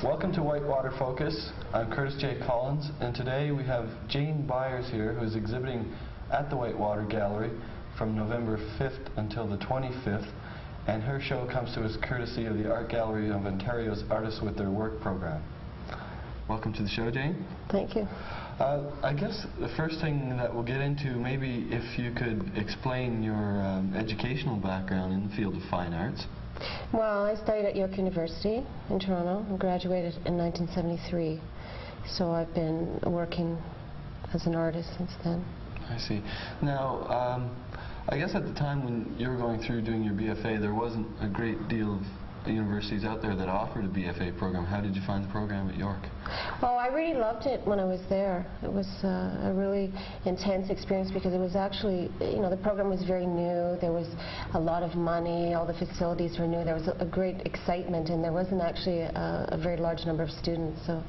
Welcome to Whitewater Focus. I'm Curtis J. Collins, and today we have Jane Byers here, who is exhibiting at the Whitewater Gallery from November 5th until the 25th, and her show comes to us courtesy of the Art Gallery of Ontario's Artists with Their Work program. Welcome to the show, Jane. Thank you. I guess the first thing that we'll get into, maybe if you could explain your educational background in the field of fine arts. Well, I studied at York University in Toronto and graduated in 1973. So I've been working as an artist since then. I see. Now, I guess at the time when you were going through doing your BFA, there wasn't a great deal of universities out there that offered a BFA program. How did you find the program at York? Oh, I really loved it when I was there. It was a really intense experience because it was actually, you know, the program was very new. There was a lot of money. All the facilities were new. There was a great excitement, and there wasn't actually a very large number of students. So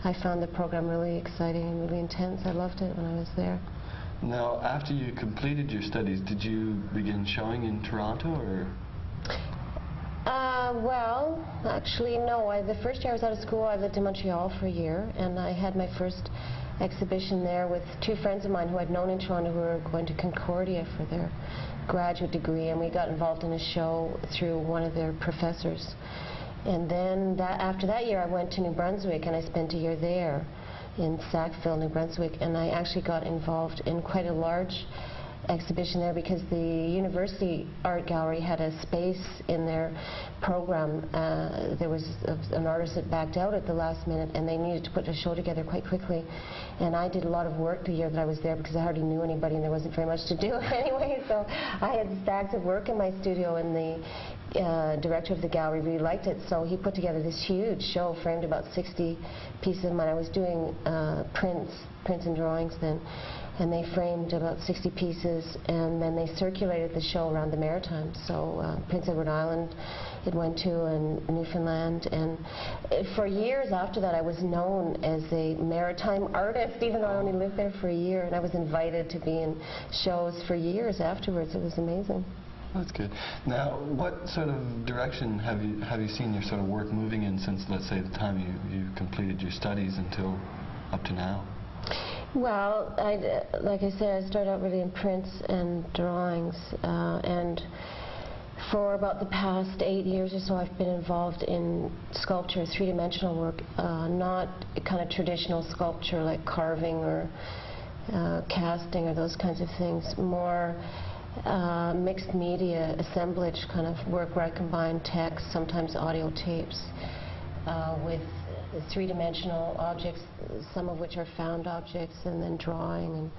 I found the program really exciting and really intense. I loved it when I was there. Now, after you completed your studies, did you begin showing in Toronto, or? Well, actually, no. The first year I was out of school, I lived in Montreal for a year, and I had my first exhibition there with two friends of mine who I'd known in Toronto who were going to Concordia for their graduate degree, and we got involved in a show through one of their professors. And then after that year, I went to New Brunswick, and I spent a year there in Sackville, New Brunswick, and I actually got involved in quite a large exhibition there because the University Art Gallery had a space in their program. There was an artist that backed out at the last minute, and they needed to put a show together quite quickly. And I did a lot of work the year that I was there because I hardly knew anybody and there wasn't very much to do anyway. So I had stacks of work in my studio, and the director of the gallery really liked it. So he put together this huge show, framed about 60 pieces of mine. I was doing prints and drawings then. And they framed about 60 pieces, and then they circulated the show around the Maritimes. So Prince Edward Island it went to, and Newfoundland. And for years after that, I was known as a maritime artist, even though I only lived there for a year. And I was invited to be in shows for years afterwards. It was amazing. That's good. Now, what sort of direction have you seen your sort of work moving in since, let's say, the time you completed your studies until up to now? Well, like I said, I started out really in prints and drawings, and for about the past 8 years or so I've been involved in sculpture, three-dimensional work, not kind of traditional sculpture like carving or casting or those kinds of things, more mixed media assemblage kind of work where I combine text, sometimes audio tapes, with three-dimensional objects, some of which are found objects, and then drawing and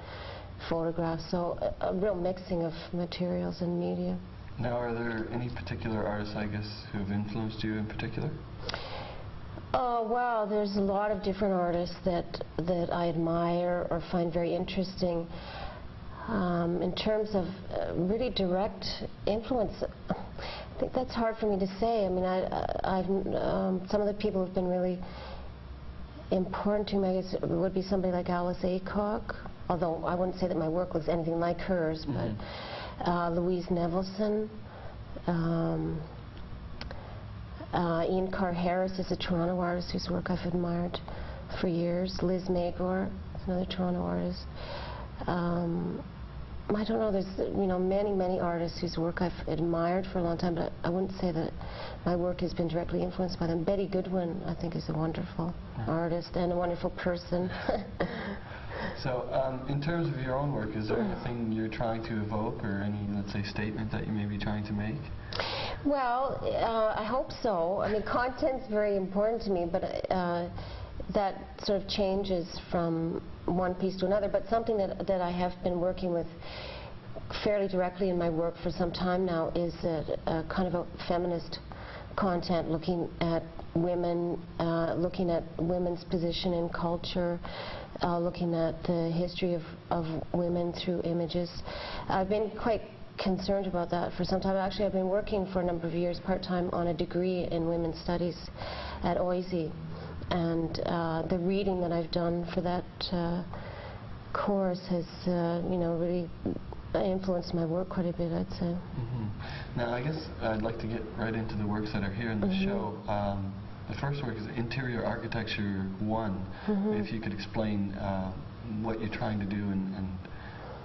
photographs. So a real mixing of materials and media. Now, are there any particular artists, I guess, who have influenced you in particular? Well, there's a lot of different artists that I admire or find very interesting. In terms of really direct influence, I think that's hard for me to say. I mean, some of the people who have been really important to me, I guess, would be somebody like Alice Aycock, although I wouldn't say that my work was anything like hers, but Louise Nevelson, Ian Carr-Harris is a Toronto artist whose work I've admired for years. Liz Magor is another Toronto artist. I don't know, there's many artists whose work I've admired for a long time, but I wouldn't say that my work has been directly influenced by them. Betty Goodwin, I think, is a wonderful artist and a wonderful person. So, in terms of your own work, is there anything you're trying to evoke, or any, let's say, statement that you may be trying to make? Well, I hope so. I mean, content's very important to me, but that sort of changes from one piece to another, but something that I have been working with fairly directly in my work for some time now is a kind of a feminist content, looking at women, looking at women's position in culture, looking at the history of women through images. I've been quite concerned about that for some time. Actually, I've been working for a number of years part-time on a degree in women's studies at OISE. And the reading that I've done for that course has, really influenced my work quite a bit, I'd say. Now, I guess I'd like to get right into the works that are here in the show. The first work is Interior Architecture 1. If you could explain what you're trying to do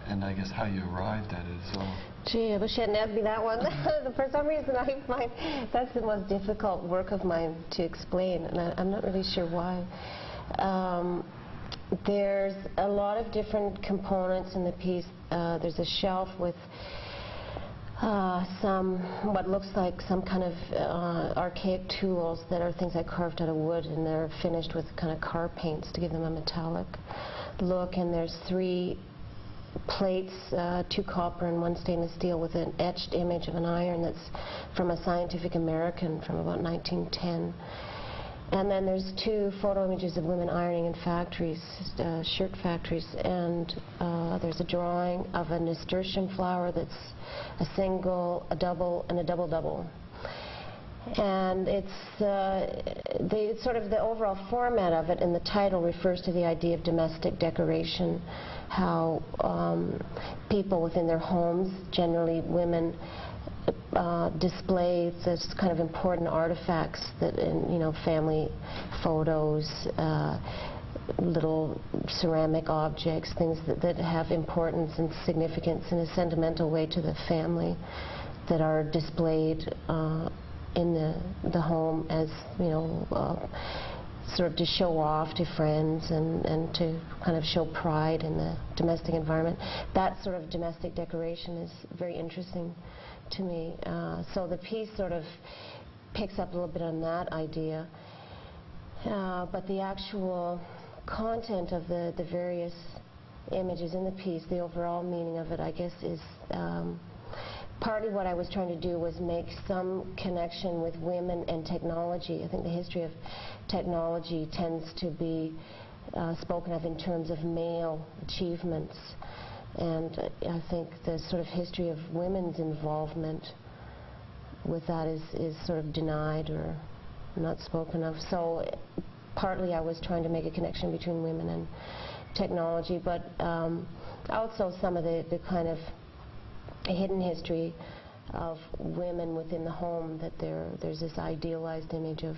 and I guess how you arrived at it as well. Gee, I wish you hadn't asked me that one. For some reason I find that's the most difficult work of mine to explain, and I'm not really sure why. There's a lot of different components in the piece. There's a shelf with what looks like some kind of archaic tools that are things I carved out of wood, and they're finished with kind of car paints to give them a metallic look. And there's 3 plates, 2 copper and 1 stainless steel, with an etched image of an iron that's from a Scientific American from about 1910. And then there's 2 photo images of women ironing in factories, shirt factories, and there's a drawing of a nasturtium flower that's a single, a double, and a double-double. And it's sort of the overall format of it, and the title refers to the idea of domestic decoration, how people within their homes, generally women, display this kind of important artifacts that, family photos, little ceramic objects, things that have importance and significance in a sentimental way to the family, that are displayed in the home as, sort of to show off to friends and to kind of show pride in the domestic environment. That sort of domestic decoration is very interesting to me. So the piece sort of picks up a little bit on that idea. But the actual content of the various images in the piece, the overall meaning of it, I guess, is partly what I was trying to do was make some connection with women and technology. I think the history of technology tends to be spoken of in terms of male achievements. And I think the sort of history of women's involvement with that is sort of denied or not spoken of. So partly I was trying to make a connection between women and technology, but also some of the kind of hidden history of women within the home, that there's this idealized image of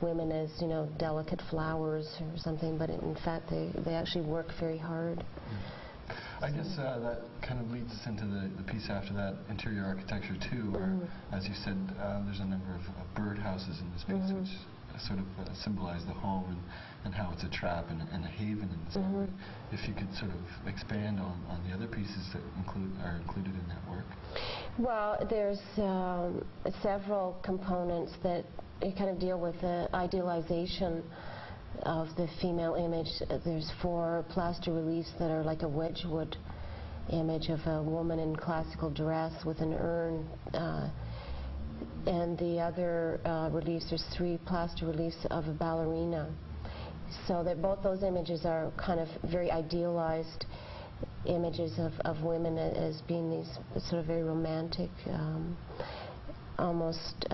women as, delicate flowers or something, but in fact they actually work very hard. I guess that kind of leads us into the piece after that, Interior Architecture 2, where, as you said, there's a number of birdhouses in this piece, which sort of symbolize the home and how it's a trap and a haven in some way. If you could sort of expand on the other pieces that are included in that work. Well, there's several components that kind of deal with the idealization of the female image. There's 4 plaster reliefs that are like a Wedgwood image of a woman in classical dress with an urn. And the other reliefs, there's 3 plaster reliefs of a ballerina. So that both those images are kind of very idealized images of women as being these sort of very romantic, almost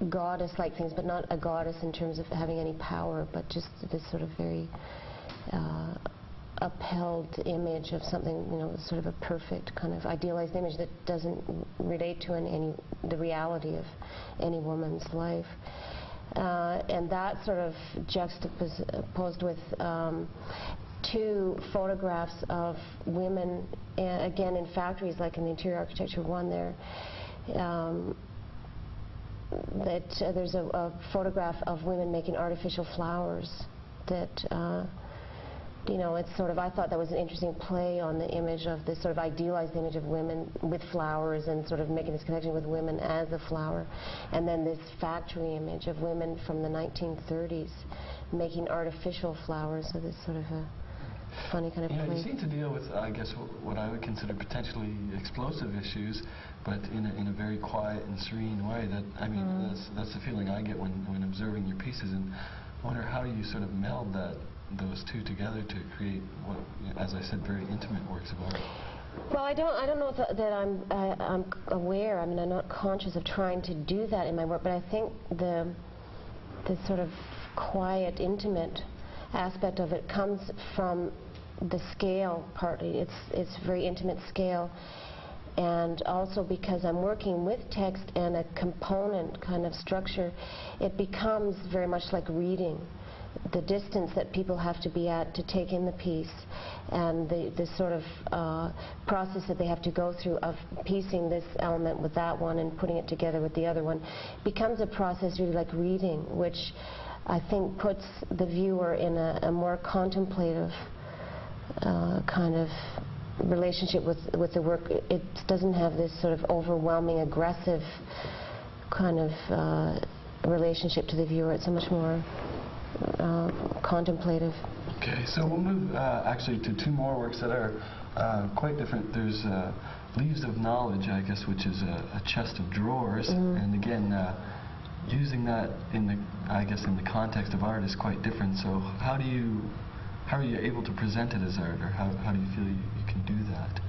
goddess-like things, but not a goddess in terms of having any power, but just this sort of very upheld image of something, sort of a perfect kind of idealized image that doesn't relate to the reality of any woman's life. And that sort of juxtaposed with 2 photographs of women, again in factories, like in the Interior Architecture 1 there. There's a photograph of women making artificial flowers that, it's sort of, I thought that was an interesting play on the image of this sort of idealized image of women with flowers, and sort of making this connection with women as a flower. And then this factory image of women from the 1930s making artificial flowers, so this sort of a funny kind of play. You seem to deal with, I guess, what I would consider potentially explosive issues, but in a very quiet and serene way. That, I mean, that's the feeling I get when observing your pieces, and I wonder how you sort of meld those 2 together to create what, as I said, very intimate works of art. Well, I don't know that I'm aware. I mean, I'm not conscious of trying to do that in my work, but I think the sort of quiet, intimate aspect of it comes from the scale partly. It's very intimate scale, and also because I'm working with text and a component kind of structure, it becomes very much like reading. The distance that people have to be at to take in the piece, and the sort of process that they have to go through of piecing this element with that one and putting it together with the other one becomes a process really like reading, which I think puts the viewer in a more contemplative kind of relationship with the work. It doesn't have this sort of overwhelming, aggressive kind of relationship to the viewer. It's a much more contemplative. Okay, so we'll move actually to two more works that are quite different. There's Leaves of Knowledge, I guess, which is a chest of drawers, and again, using that in the, I guess, in the context of art is quite different. So how are you able to present it as art, or how do you feel you can do that?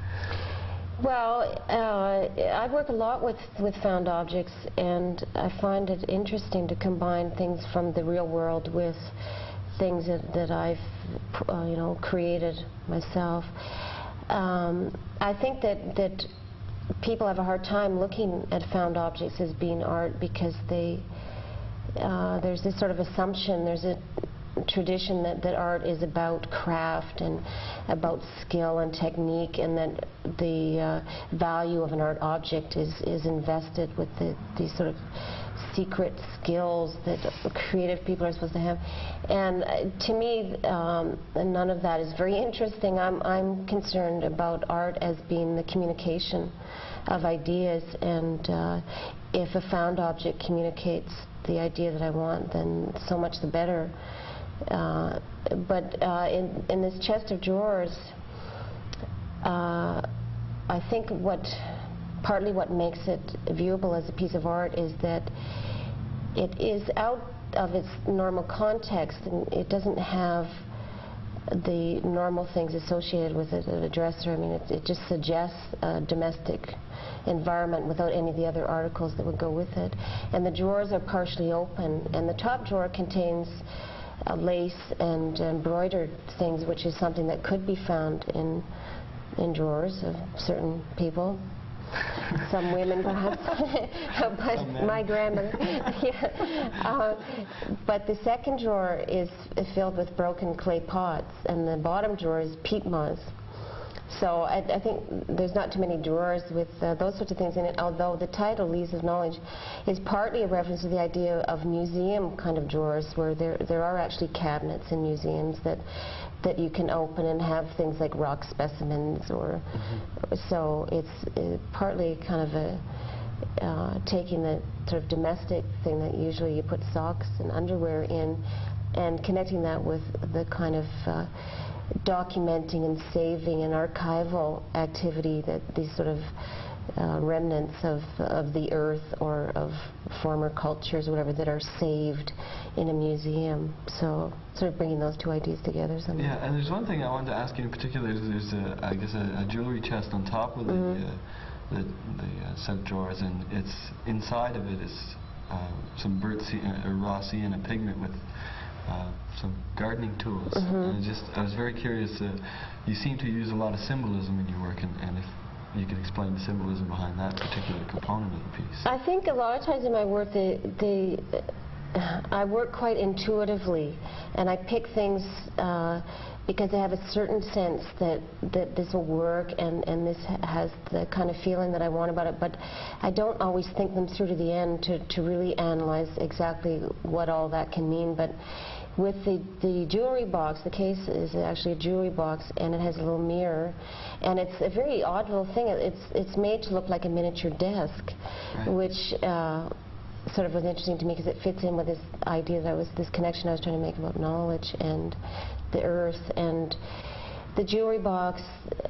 Well, I work a lot with found objects, and I find it interesting to combine things from the real world with things that I've created myself. I think that people have a hard time looking at found objects as being art because there's this sort of assumption, there's a tradition that art is about craft and about skill and technique, and that the value of an art object is invested with these sort of secret skills that creative people are supposed to have. And to me, none of that is very interesting. I'm concerned about art as being the communication of ideas, and if a found object communicates the idea that I want, then so much the better. But in this chest of drawers, I think partly what makes it viewable as a piece of art is that it is out of its normal context, and it doesn't have the normal things associated with it at a dresser. I mean, it just suggests a domestic environment without any of the other articles that would go with it. And the drawers are partially open, and the top drawer contains lace and embroidered things, which is something that could be found in drawers of certain people. Some women, perhaps, but my grandmother. Yeah. But the second drawer is filled with broken clay pots, and the bottom drawer is peat moss. So I think there's not too many drawers with those sorts of things in it, although the title, Leaves of Knowledge, is partly a reference to the idea of museum kind of drawers, where there are actually cabinets in museums that you can open and have things like rock specimens, or so it's partly kind of taking the sort of domestic thing that usually you put socks and underwear in, and connecting that with the kind of documenting and saving and archival activity that these sort of remnants of the earth or of former cultures or whatever that are saved in a museum. So sort of bringing those two ideas together somehow. Yeah, and there's one thing I wanted to ask you in particular. There's I guess a jewelry chest on top of the set of drawers, and it's inside of it is some burnt raw sienna pigment with some gardening tools. And I was very curious. You seem to use a lot of symbolism in your work, and if you could explain the symbolism behind that particular component of the piece. I think a lot of times in my work, I work quite intuitively, and I pick things because I have a certain sense that this will work, and this has the kind of feeling that I want about it, but I don't always think them through to the end to really analyze exactly what all that can mean. But with the jewelry box, the case is actually a jewelry box, and it has a little mirror, and it's a very odd little thing. It's made to look like a miniature desk, which sort of was interesting to me because it fits in with this idea this connection I was trying to make about knowledge and the earth. And the jewelry box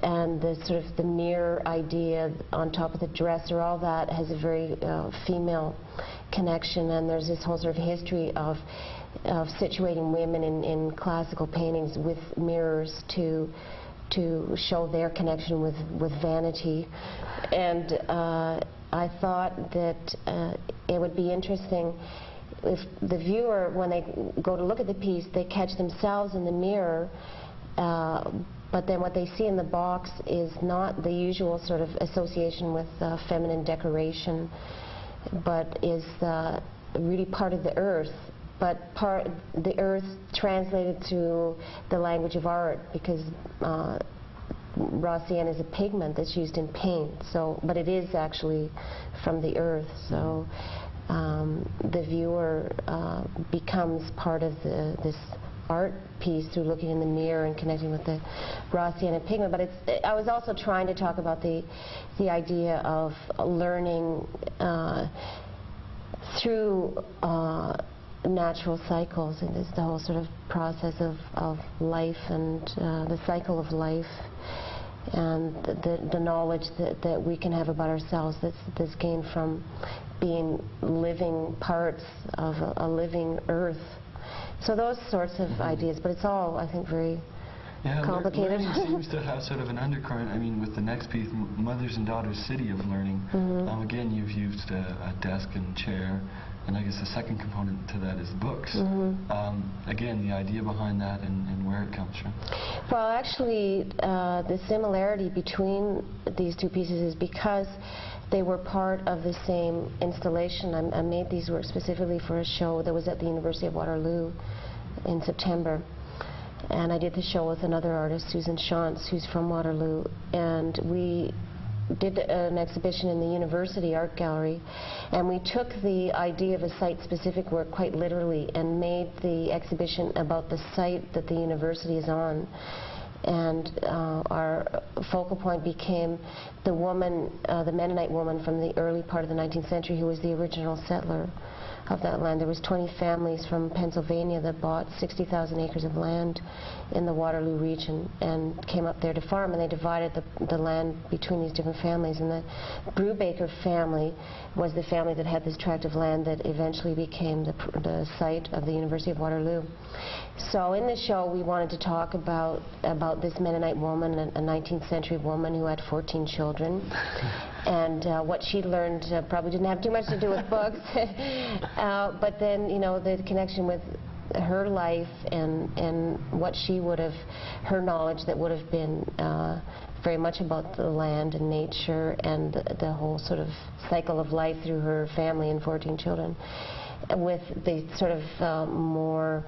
and the sort of the mirror idea on top of the dresser, all that has a very female connection, and there's this whole sort of history of situating women in classical paintings with mirrors to show their connection with vanity. And I thought that it would be interesting if the viewer, when they go to look at the piece, they catch themselves in the mirror, But then what they see in the box is not the usual sort of association with feminine decoration, but is really part of the earth, but the earth translated through the language of art, because raw sienna is a pigment that's used in paint. So, but it is actually from the earth. So the viewer becomes part of this art piece through looking in the mirror and connecting with the raw sienna pigment. But I was also trying to talk about the idea of learning through natural cycles, and it's the whole sort of process of life and the cycle of life, and the knowledge that we can have about ourselves that's gained from being living parts of a living earth. So those sorts of ideas, but it's all, I think, very complicated. Learning seems to have sort of an undercurrent. I mean, with the next piece, Mothers and Daughters City of Learning, again, you've used a desk and chair, and I guess the second component to that is books. Again, the idea behind that and where it comes from. Well, actually, the similarity between these two pieces is because they were part of the same installation. I made these works specifically for a show that was at the University of Waterloo in September. And I did the show with another artist, Susan Shantz, who's from Waterloo. And we did an exhibition in the University Art Gallery. And we took the idea of a site-specific work quite literally and made the exhibition about the site that the university is on. And our focal point became the woman, the Mennonite woman from the early part of the 19th century, who was the original settler of that land. There was 20 families from Pennsylvania that bought 60,000 acres of land in the Waterloo region and came up there to farm, and they divided the land between these different families. And the Brubaker family was the family that had this tract of land that eventually became the site of the University of Waterloo. So in the show we wanted to talk about this Mennonite woman, a 19th century woman who had 14 children. And what she learned probably didn't have too much to do with books. But then, you know, the connection with her life and what she would have, her knowledge that would have been very much about the land and nature and the whole sort of cycle of life through her family and 14 children, with the sort of more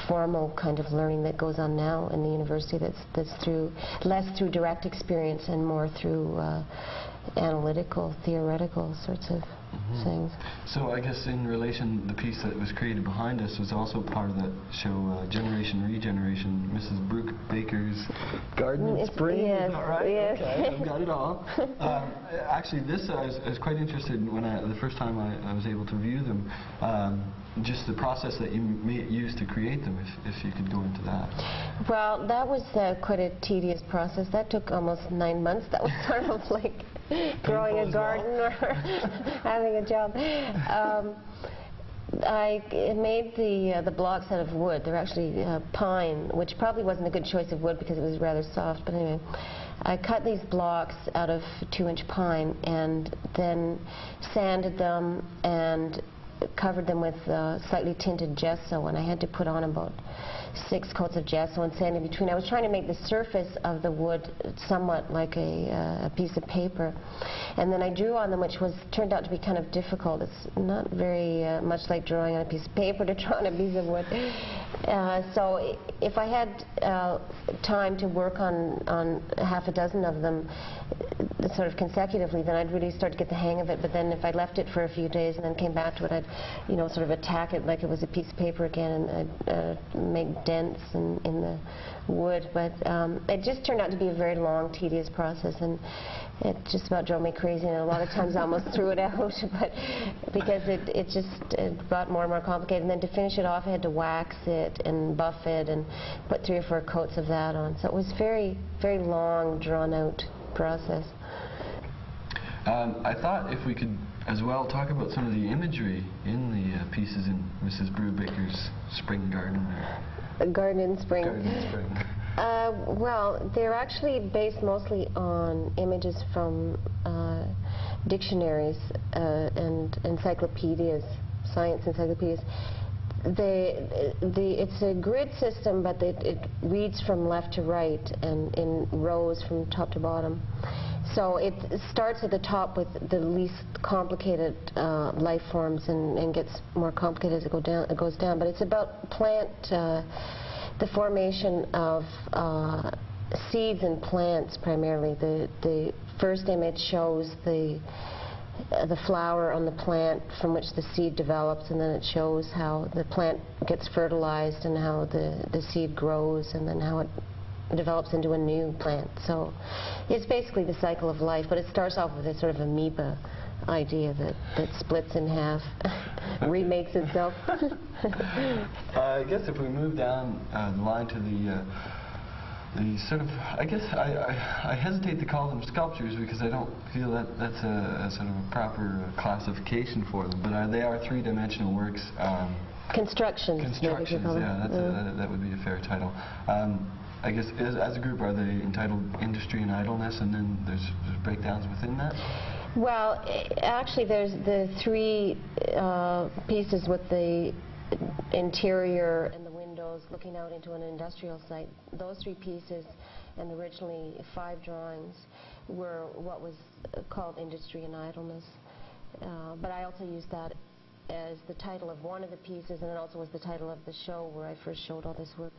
formal kind of learning that goes on now in the university, that's through less through direct experience and more through analytical, theoretical sorts of things. So I guess in relation, the piece that was created behind us was also part of that show, Generation Regeneration, Mrs. Brooke Baker's Garden and Spring. Yes, is that right? yes. Okay, I've got it all. Actually, this I was quite interested in when the first time I was able to view them. Just the process that you used to create them, if you could go into that. Well, that was quite a tedious process. That took almost 9 months. That was sort of like growing a garden or having a job. I made the blocks out of wood. They're actually pine, which probably wasn't a good choice of wood because it was rather soft. But anyway, I cut these blocks out of 2-inch pine and then sanded them and covered them with slightly tinted gesso, and I had to put on about 6 coats of gesso and sand in between. I was trying to make the surface of the wood somewhat like a piece of paper, and then I drew on them, which turned out to be kind of difficult. It's not very much like drawing on a piece of paper to draw on a piece of wood. So if I had time to work on half a dozen of them sort of consecutively, then I'd really start to get the hang of it. But then if I left it for a few days and then came back to it, I'd, you know, sort of attack it like it was a piece of paper again, and I'd make dents in the wood. But it just turned out to be a very long, tedious process, and it just about drove me crazy, and a lot of times I almost threw it out, but because it got more and more complicated. And then to finish it off, I had to wax it and buff it and put 3 or 4 coats of that on. So it was very, very long, drawn-out process. I thought if we could as well talk about some of the imagery in the pieces in Mrs. Brubaker's Spring Garden. Garden in Spring. Garden in Spring. Well, they're actually based mostly on images from dictionaries and encyclopedias, science encyclopedias. It's a grid system, but it reads from left to right and in rows from top to bottom. So it starts at the top with the least complicated life forms and gets more complicated as it goes down. But it's about the formation of seeds and plants primarily. The first image shows the flower on the plant from which the seed develops, and then it shows how the plant gets fertilized and how the seed grows, and then how it develops into a new plant. So it's basically the cycle of life, but it starts off with a sort of amoeba idea that splits in half, remakes itself. I guess if we move down the line to the sort of, I guess I hesitate to call them sculptures because I don't feel that that's a sort of a proper classification for them, but they are three-dimensional works. Constructions. Constructions, yeah, that would be a fair title. I guess as a group, are they entitled Industry and Idleness, and then there's breakdowns within that? Well, actually there's the three pieces with the interior and the windows looking out into an industrial site. Those three pieces, and originally 5 drawings, were what was called Industry and Idleness. But I also used that as the title of one of the pieces, and it also was the title of the show where I first showed all this work.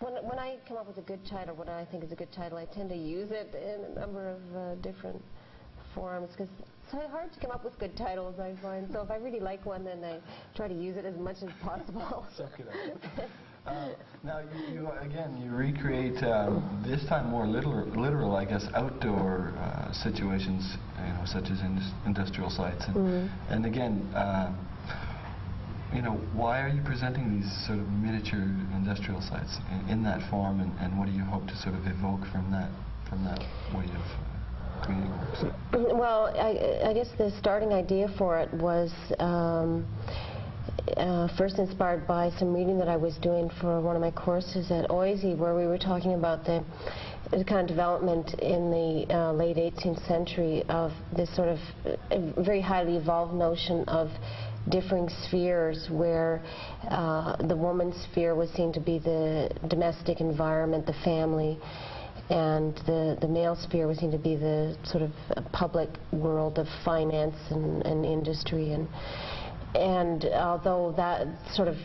When I come up with a good title, what I think is a good title, I tend to use it in a number of different forms, because it's hard to come up with good titles, I find. So if I really like one, then I try to use it as much as possible. Now, you recreate, this time more literal, I guess, outdoor situations, such as industrial sites. And again, why are you presenting these sort of miniature industrial sites in that form, and what do you hope to sort of evoke from that way of creating works? Well, I guess the starting idea for it was first inspired by some reading that I was doing for one of my courses at OISE, where we were talking about the kind of development in the late 18th century of this sort of very highly evolved notion of differing spheres, where the woman's sphere was seen to be the domestic environment, the family, and the male sphere was seen to be the sort of public world of finance and industry. And although that sort of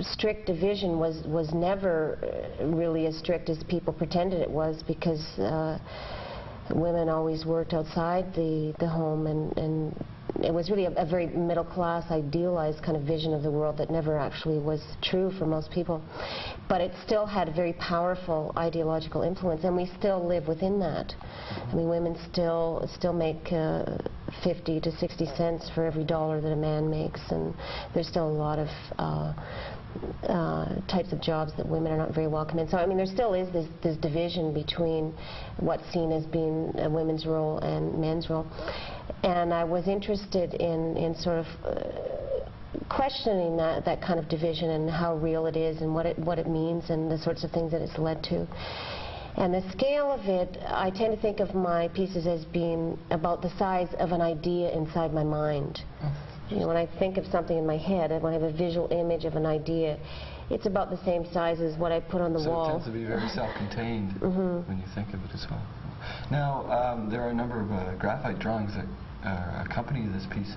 strict division was never really as strict as people pretended it was, because women always worked outside the home, and it was really a very middle-class, idealized kind of vision of the world that never actually was true for most people. But it still had a very powerful ideological influence, and we still live within that. I mean, women still make 50 to 60 cents for every dollar that a man makes, and there's still a lot of types of jobs that women are not very welcome in. So I mean, there still is this division between what's seen as being a women's role and men's role. And I was interested in sort of questioning that kind of division and how real it is and what it means and the sorts of things that it's led to. And the scale of it, I tend to think of my pieces as being about the size of an idea inside my mind. When I think of something in my head, when I have a visual image of an idea, it's about the same size as what I put on the wall. So it tends to be very self-contained when you think of it as well. Now, there are a number of graphite drawings that accompany this piece,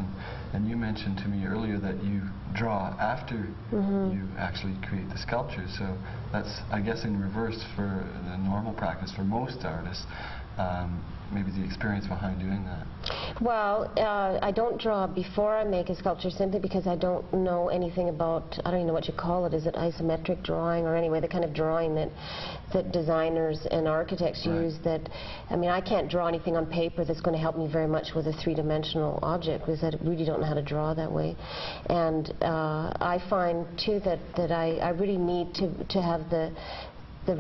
and you mentioned to me earlier that you draw after you actually create the sculpture. So that's, I guess, in reverse for the normal practice for most artists. Maybe the experience behind doing that. Well, I don't draw before I make a sculpture, simply because I don't know anything about, I don't even know what you call it. Is it isometric drawing, or anyway, the kind of drawing that designers and architects use? That, I mean, I can't draw anything on paper that's going to help me very much with a three-dimensional object, because I really don't know how to draw that way. And I find too that I really need to have the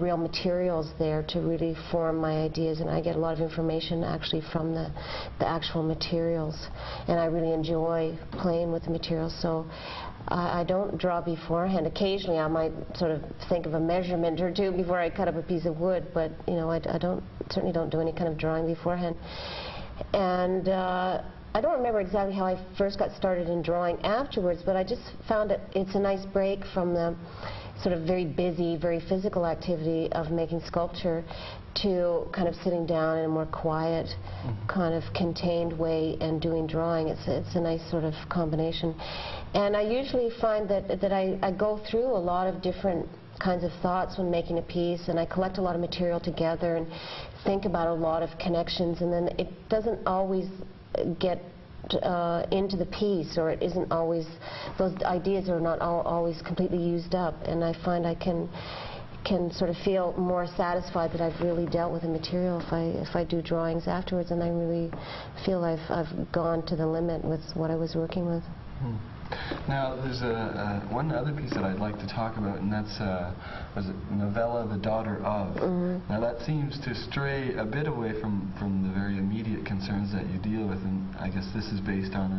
real materials there to really form my ideas, and I get a lot of information actually from the actual materials, and I really enjoy playing with the materials. So I don't draw beforehand. Occasionally I might sort of think of a measurement or two before I cut up a piece of wood, but I certainly don't do any kind of drawing beforehand. And I don't remember exactly how I first got started in drawing afterwards, but I just found it's a nice break from the sort of very busy, very physical activity of making sculpture to kind of sitting down in a more quiet, kind of contained way and doing drawing. It's a nice sort of combination. And I usually find that I go through a lot of different kinds of thoughts when making a piece, and I collect a lot of material together and think about a lot of connections, and then it doesn't always get into the piece, or it isn't always, those ideas are not always completely used up, and I find I can sort of feel more satisfied that I've really dealt with the material if I do drawings afterwards, and I really feel I've gone to the limit with what I was working with. Now, there's one other piece that I'd like to talk about, and that's was it novella "The Daughter of." Now, that seems to stray a bit away from the very immediate concerns that you deal with, and I guess this is based on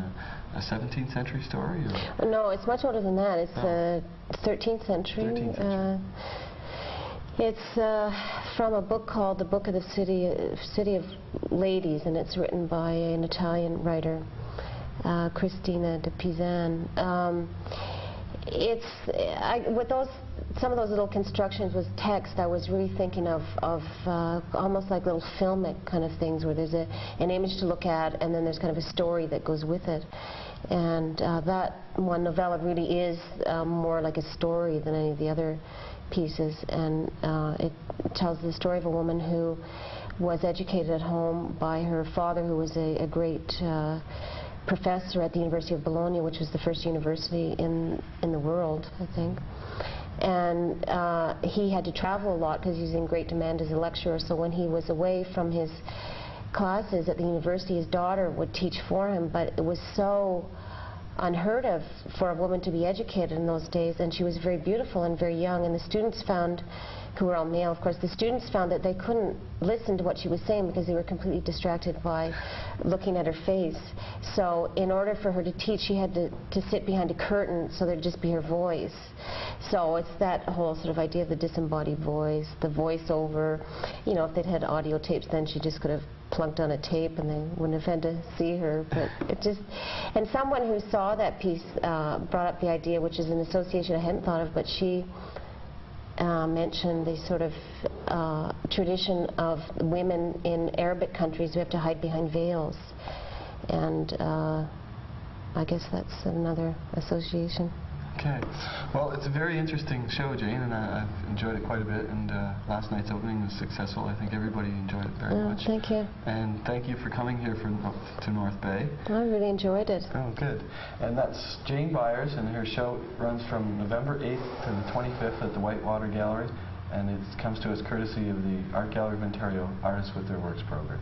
a 17th century story? Or? No, it's much older than that. It's 13th century. 13th century. It's from a book called The Book of the City of Ladies, and it's written by an Italian writer, Cristina de Pisan. With some of those little constructions with text, I was really thinking of almost like little filmic kind of things, where there's an image to look at, and then there's kind of a story that goes with it. And that one novella really is more like a story than any of the other pieces, and it tells the story of a woman who was educated at home by her father, who was a great professor at the University of Bologna, which was the first university in the world, I think. And he had to travel a lot because he was in great demand as a lecturer, so when he was away from his classes at the university, his daughter would teach for him, but it was so unheard of for a woman to be educated in those days, and she was very beautiful and very young, and the students found, who were all male of course, the students found that they couldn't listen to what she was saying because they were completely distracted by looking at her face. So in order for her to teach, she had to sit behind a curtain so there'd just be her voice. So it's that whole sort of idea of the disembodied voice, the voiceover. You know, if they'd had audio tapes, then she just could have plunked on a tape and they wouldn't have had to see her. But it just, and someone who saw that piece brought up the idea, which is an association I hadn't thought of, but she mentioned the sort of tradition of women in Arabic countries who have to hide behind veils, and I guess that's another association. Okay. Well, it's a very interesting show, Jane, and I've enjoyed it quite a bit, and last night's opening was successful. I think everybody enjoyed it very much. Thank you. And thank you for coming here to North Bay. I really enjoyed it. Oh, good. And that's Jane Byers, and her show runs from November 8th to the 25th at the Whitewater Gallery, and it comes to us courtesy of the Art Gallery of Ontario Artists with Their Works program.